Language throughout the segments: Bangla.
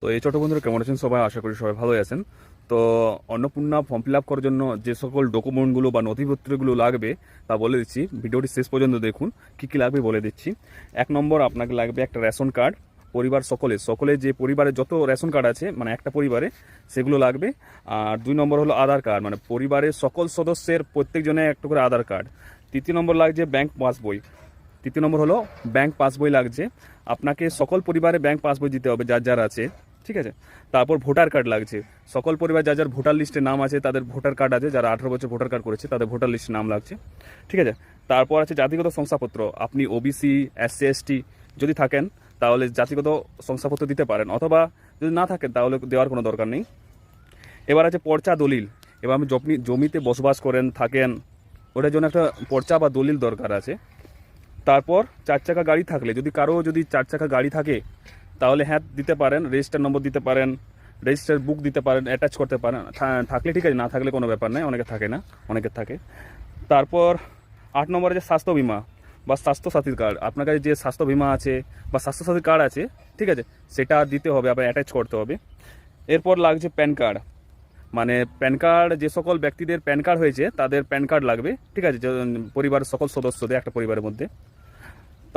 তো এই ছোট বন্ধুরা কেমন আছেন সবাই? আশা করি সবাই ভালোই আছেন। তো অন্নপূর্ণা ফর্ম ফিল আপ করার জন্য যে সকল ডকুমেন্টগুলো বা নথিপত্রগুলো লাগবে তা বলে দিচ্ছি, ভিডিওটি শেষ পর্যন্ত দেখুন। কী কী লাগবে বলে দিচ্ছি। 1 নম্বর, আপনাকে লাগবে একটা রেশন কার্ড। পরিবার সকলে যে পরিবারে যত রেশন কার্ড আছে মানে একটা পরিবারে সেগুলো লাগবে। আর 2 নম্বর হলো আধার কার্ড, মানে পরিবারের সকল সদস্যের প্রত্যেকজনের একটা করে আধার কার্ড। 3 নম্বর লাগছে ব্যাংক পাসবই। 3 নম্বর হলো ব্যাংক পাসবই লাগছে। আপনাকে সকল পরিবারে ব্যাংক পাসবই দিতে হবে যার যার আছে, ঠিক আছে। তারপর ভোটার কার্ড লাগছে। সকল পরিবার যার যার ভোটার লিস্টে নাম আছে তাদের ভোটার কার্ড আছে, যারা 18 বছর ভোটার কার্ড করেছে তাদের ভোটার লিস্টে নাম লাগছে, ঠিক আছে। তারপর আছে জাতিগত শংসাপত্র। আপনি ওবিসি, SC ST যদি থাকেন তাহলে জাতিগত শংসাপত্র দিতে পারেন, অথবা যদি না থাকেন তাহলে দেওয়ার কোনো দরকার নেই। এবার আছে পর্চা দলিল। এবার আপনি জমিতে বসবাস করেন থাকেন, ওটার জন্য একটা পর্চা বা দলিল দরকার আছে। তারপর 4 চাকা গাড়ি থাকলে, যদি 4 চাকা গাড়ি থাকে তাহলে হ্যাঁ দিতে পারেন, রেজিস্টার নম্বর দিতে পারেন, রেজিস্টার বুক দিতে পারেন, অ্যাটাচ করতে পারেন। থাকলে ঠিক আছে, না থাকলে কোনো ব্যাপার নেই, অনেকে থাকে না, অনেকের থাকে। তারপর 8 নম্বরে যে স্বাস্থ্য বিমা বা স্বাস্থ্য সাথীর কার্ড, আপনার কাছে যে স্বাস্থ্য বিমা আছে বা স্বাস্থ্য সাথীর কার্ড আছে, ঠিক আছে, সেটা দিতে হবে, আবার অ্যাটাচ করতে হবে। এরপর লাগছে প্যান কার্ড, মানে প্যান কার্ড যে সকল ব্যক্তিদের প্যান কার্ড হয়েছে তাদের প্যান কার্ড লাগবে, ঠিক আছে, পরিবারের সকল সদস্যদের একটা পরিবারের মধ্যে।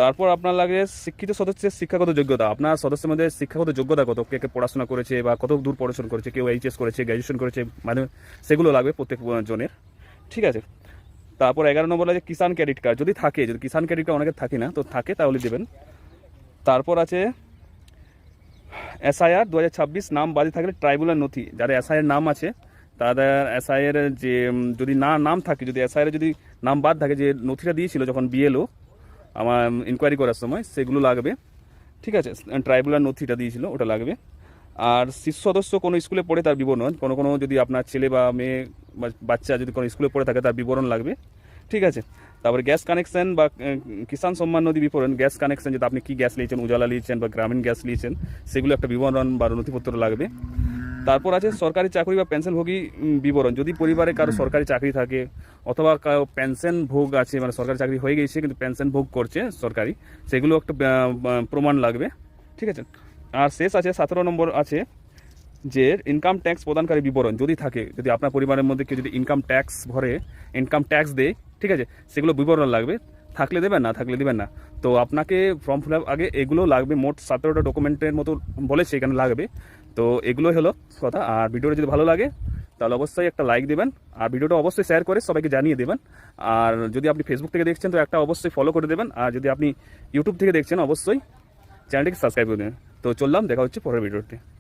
তারপর আপনার লাগে শিক্ষিত সদস্যের শিক্ষাগত যোগ্যতা। আপনার সদস্যের মধ্যে শিক্ষাগত যোগ্যতা কত, কে কে পড়াশোনা করেছে বা কত দূর পড়াশোনা করেছে, কেউ HS করেছে, গ্র্যাজুয়েশন করেছে, মানে সেগুলো লাগবে প্রত্যেক জনের, ঠিক আছে। তারপর 11 নম্বর আছে কিষাণ ক্রেডিট কার্ড, যদি থাকে, যদি কিষাণ ক্রেডিট কার্ড অনেকের থাকে না, তো থাকে তাহলে দেবেন। তারপর আছে SIR 2026 নাম বাদে থাকলে ট্রাইব্যুনাল নথি, যারা SIR নাম আছে তাদের SIR যে যদি নাম থাকে, যদি SIR যদি নাম বাদ থাকে, যে নথিটা দিয়েছিল যখন BLO আমার ইনকোয়ারি করার সময়, সেগুলো লাগবে, ঠিক আছে। ট্রাইব্যুনাল নথিটা দিয়েছিল ওটা লাগবে। আর শিশু সদস্য কোনো স্কুলে পড়ে তার বিবরণ, কোনো যদি আপনার ছেলে বা মেয়ে বা বাচ্চা যদি কোনো স্কুলে পড়ে থাকে তার বিবরণ লাগবে, ঠিক আছে। তারপরে গ্যাস কানেকশন বা কিষাণ সম্মান নদী বিবরণ, গ্যাস কানেকশন, যদি আপনি কী গ্যাস নিয়েছেন, উজালা নিয়েছেন বা গ্রামীণ গ্যাস নিয়েছেন, সেগুলো একটা বিবরণ বা নথিপত্র লাগবে। তারপর আছে সরকারি চাকরি বা পেনশনভোগী বিবরণ, যদি পরিবারে কারো সরকারি চাকরি থাকে অথবা কারো পেনশন ভোগ আছে, মানে সরকারি চাকরি হয়ে গেছে কিন্তু পেনশন ভোগ করছে সরকারি, সেগুলো একটা প্রমাণ লাগবে, ঠিক আছে। আর শেষ আছে 17 নম্বর আছে যে ইনকাম ট্যাক্স প্রদানকারী বিবরণ, যদি থাকে, যদি আপনার পরিবারের মধ্যে কেউ যদি ইনকাম ট্যাক্স ভরে, ইনকাম ট্যাক্স দেয়, ঠিক আছে, সেগুলো বিবরণ লাগবে। থাকলে দেবেন, না থাকলে দেবেন না। তো আপনাকে ফর্ম ফিল আপ আগে এগুলো লাগবে, মোট 17টা ডকুমেন্টের মতো বলেছে এখানে লাগবে। তো এগুলোই হলো কথা। আর ভিডিওটা যদি ভালো লাগে তাহলে অবশ্যই একটা লাইক দেবেন, আর ভিডিওটা অবশ্যই শেয়ার করে সবাইকে জানিয়ে দেবেন। আর যদি আপনি ফেসবুক থেকে দেখছেন তো একটা অবশ্যই ফলো করে দেবেন, আর যদি আপনি ইউটিউব থেকে দেখছেন অবশ্যই চ্যানেলটিকে সাবস্ক্রাইব করে দেবেন। তো চললাম, দেখা হচ্ছে পরের ভিডিওতে।